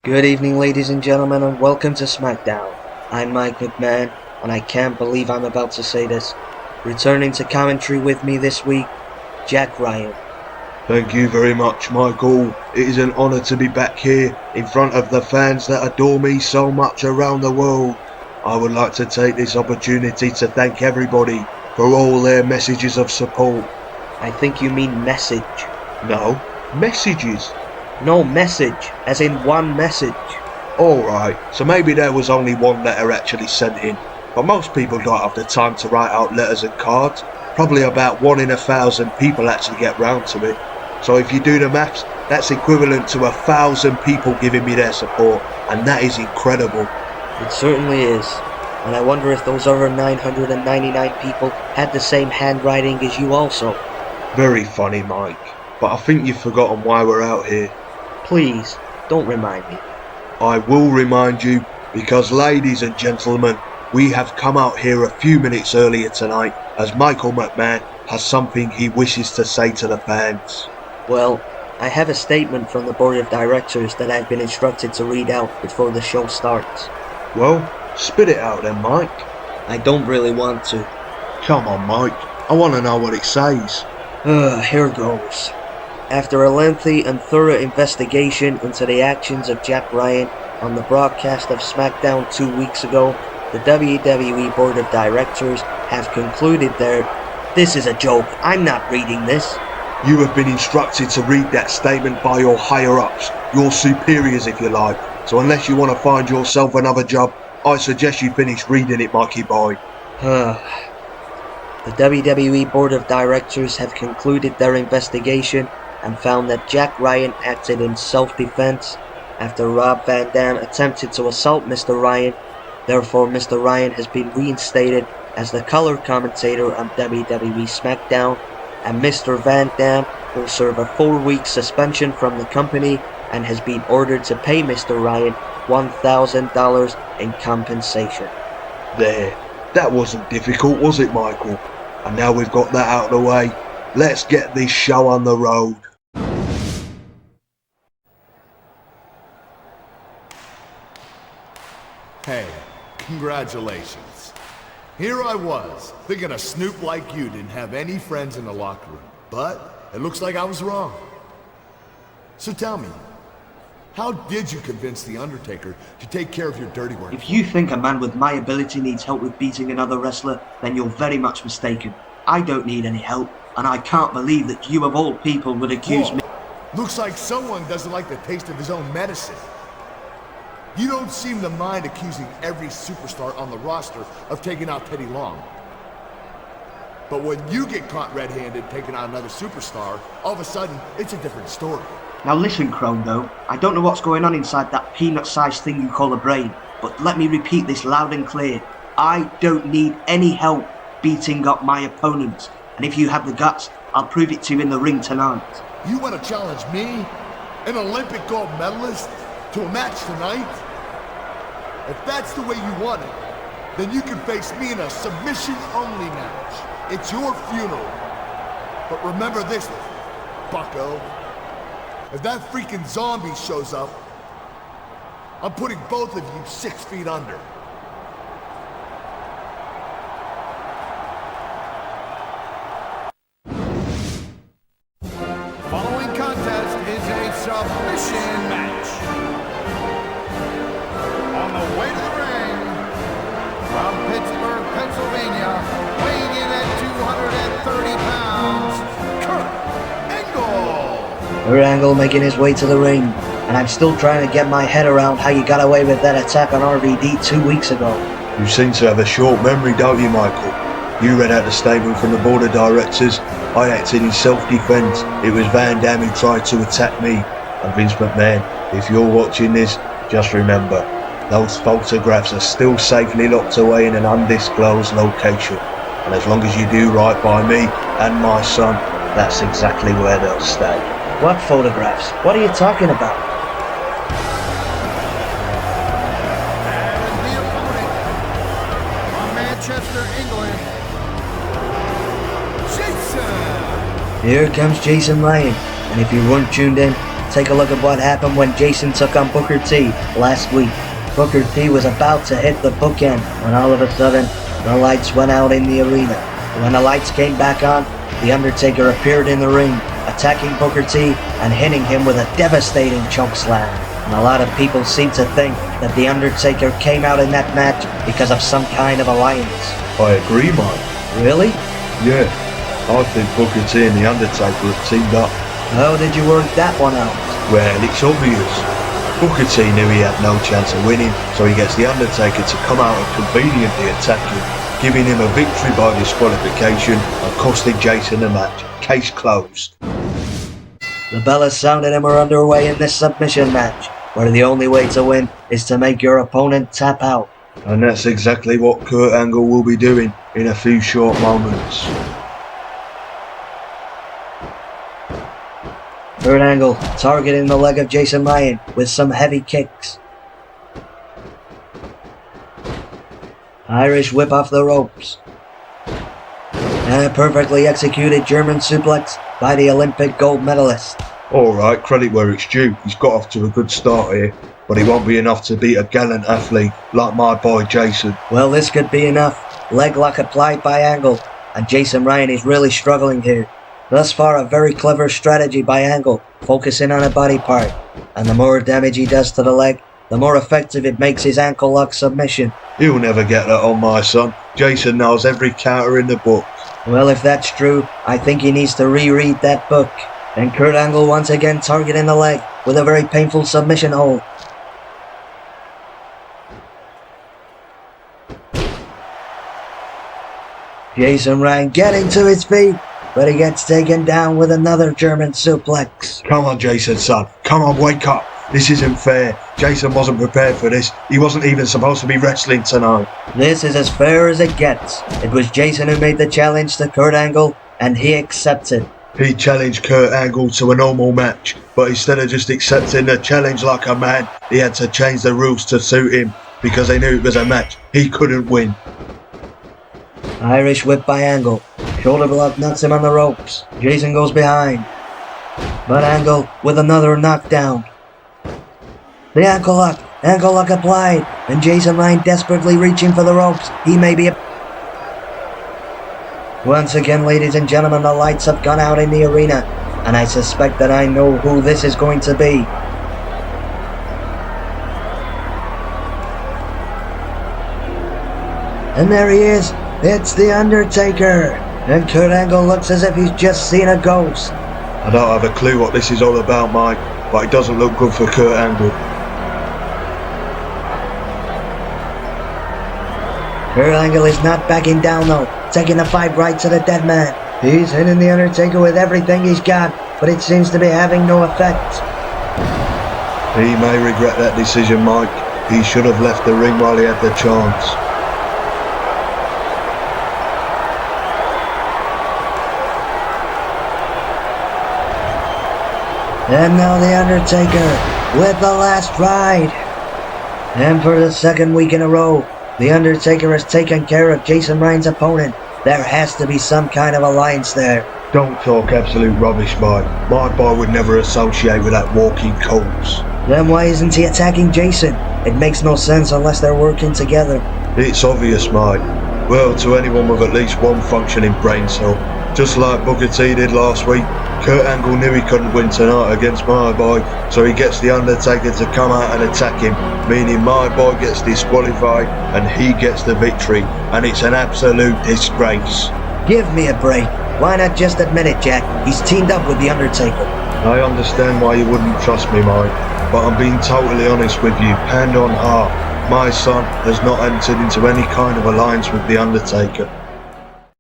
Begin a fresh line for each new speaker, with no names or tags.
Good evening, ladies and gentlemen, and welcome to Smackdown. I'm Mike McMahon, and I can't believe I'm about to say this. Returning to commentary with me this week, Jack Ryan.
Thank you very much, Michael. It is an honour to be back here in front of the fans that adore me so much around the world. I would like to take this opportunity to thank everybody for all their messages of support.
I think you mean message.
No, messages.
No, message, as in one message.
Alright, so maybe there was only one letter actually sent in, but most people don't have the time to write out letters and cards. Probably about 1 in 1,000 people actually get round to it. So if you do the maths, that's equivalent to 1,000 people giving me their support, and that is incredible.
It certainly is. And I wonder if those other 999 people had the same handwriting as you also.
Very funny, Mike, but I think you've forgotten why we're out here.
Please, don't remind me.
I will remind you, because ladies and gentlemen, we have come out here a few minutes earlier tonight, as Michael McMahon has something he wishes to say to the fans.
Well, I have a statement from the board of directors that I've been instructed to read out before the show starts.
Well, spit it out then, Mike.
I don't really want to.
Come on, Mike, I want to know what it says.
Here goes. After a lengthy and thorough investigation into the actions of Jack Ryan on the broadcast of Smackdown 2 weeks ago, the WWE Board of Directors have concluded This is a joke. I'm not reading this.
You have been instructed to read that statement by your higher-ups, your superiors if you like, so unless you want to find yourself another job, I suggest you finish reading it, Mikey boy.
The WWE Board of Directors have concluded their investigation and found that Jack Ryan acted in self-defense after Rob Van Dam attempted to assault Mr. Ryan. Therefore, Mr. Ryan has been reinstated as the color commentator on WWE Smackdown, and Mr. Van Dam will serve a 4-week suspension from the company and has been ordered to pay Mr. Ryan $1,000 in compensation.
There, that wasn't difficult, was it, Michael? And now we've got that out of the way, let's get this show on the road.
Hey, congratulations. Here I was, thinking a snoop like you didn't have any friends in the locker room. But it looks like I was wrong. So tell me, how did you convince The Undertaker to take care of your dirty work?
If you think a man with my ability needs help with beating another wrestler, then you're very much mistaken. I don't need any help, and I can't believe that you of all people would accuse me.
Looks like someone doesn't like the taste of his own medicine. You don't seem to mind accusing every superstar on the roster of taking out Teddy Long. But when you get caught red-handed taking out another superstar, all of a sudden, it's a different story.
Now listen, Crondo, I don't know what's going on inside that peanut-sized thing you call a brain, but let me repeat this loud and clear. I don't need any help beating up my opponents, and if you have the guts, I'll prove it to you in the ring tonight.
You want to challenge me, an Olympic gold medalist, to a match tonight? If that's the way you want it, then you can face me in a submission-only match. It's your funeral. But remember this, bucko. If that freaking zombie shows up, I'm putting both of you 6 feet under.
Following contest is a submission match. On the way to the ring, from Pittsburgh, Pennsylvania, weighing in at 230 pounds, Kurt Angle.
Kurt Angle making his way to the ring, and I'm still trying to get my head around how you got away with that attack on RVD 2 weeks ago.
You seem to have a short memory, don't you, Michael? You read out the statement from the board of directors. I acted in self-defense. It was Van Dam who tried to attack me. And Vince McMahon, if you're watching this, just remember, those photographs are still safely locked away in an undisclosed location. And as long as you do right by me and my son, that's exactly where they'll stay. What photographs? What are you talking about?
And the opponent, from Manchester, England, Jason.
Here comes Jason Ryan, and if you weren't tuned in, take a look at what happened when Jason took on Booker T last week. Booker T was about to hit the bookend when all of a sudden, the lights went out in the arena. When the lights came back on, The Undertaker appeared in the ring, attacking Booker T and hitting him with a devastating chokeslam. And a lot of people seem to think that The Undertaker came out in that match because of some kind of alliance.
I agree, mate.
Really?
Yeah, I think Booker T and The Undertaker have teamed up.
How did you work that one out?
Well, it's obvious. Booker T knew he had no chance of winning, so he gets The Undertaker to come out and conveniently attack him, giving him a victory by disqualification and costing Jason the match. Case closed.
The bell has sounded and we're underway in this submission match, where the only way to win is to make your opponent tap out.
And that's exactly what Kurt Angle will be doing in a few short moments.
Kurt Angle targeting the leg of Jason Ryan with some heavy kicks. Irish whip off the ropes. And a perfectly executed German suplex by the Olympic gold medalist.
Alright, credit where it's due. He's got off to a good start here, but he won't be enough to beat a gallant athlete like my boy Jason.
Well, this could be enough. Leg lock applied by Angle, and Jason Ryan is really struggling here. Thus far, a very clever strategy by Angle, focusing on a body part. And the more damage he does to the leg, the more effective it makes his ankle lock submission.
He'll never get that on my son. Jason knows every counter in the book.
Well, if that's true, I think he needs to reread that book. And Kurt Angle once again targeting the leg with a very painful submission hold. Jason Ryan getting to his feet, but he gets taken down with another German suplex.
Come on, Jason, son. Come on, wake up. This isn't fair. Jason wasn't prepared for this. He wasn't even supposed to be wrestling tonight.
This is as fair as it gets. It was Jason who made the challenge to Kurt Angle, and he accepted.
He challenged Kurt Angle to a normal match, but instead of just accepting the challenge like a man, he had to change the rules to suit him, because they knew it was a match he couldn't win.
Irish whip by Angle. Shoulder block knocks him on the ropes. Jason goes behind. But Angle with another knockdown. The ankle lock applied, and Jason Ryan desperately reaching for the ropes. He may be Once again, ladies and gentlemen, the lights have gone out in the arena, and I suspect that I know who this is going to be. And there he is. It's The Undertaker. And Kurt Angle looks as if he's just seen a ghost.
I don't have a clue what this is all about, Mike, but it doesn't look good for Kurt Angle.
Kurt Angle is not backing down though, taking the fight right to the dead man. He's hitting The Undertaker with everything he's got, but it seems to be having no effect.
He may regret that decision, Mike. He should have left the ring while he had the chance.
And now The Undertaker with the last ride. And for the second week in a row, The Undertaker has taken care of Jason Ryan's opponent. There has to be some kind of alliance there.
Don't talk absolute rubbish, Mike. My boy would never associate with that walking corpse.
Then why isn't he attacking Jason? It makes no sense unless they're working together.
It's obvious, Mike. Well, to anyone with at least one functioning brain cell. Just like Booker T did last week, Kurt Angle knew he couldn't win tonight against my boy, so he gets The Undertaker to come out and attack him, meaning my boy gets disqualified and he gets the victory, and it's an absolute disgrace.
Give me a break. Why not just admit it, Jack? He's teamed up with The Undertaker.
I understand why you wouldn't trust me, Mike, but I'm being totally honest with you, hand on heart. My son has not entered into any kind of alliance with The Undertaker.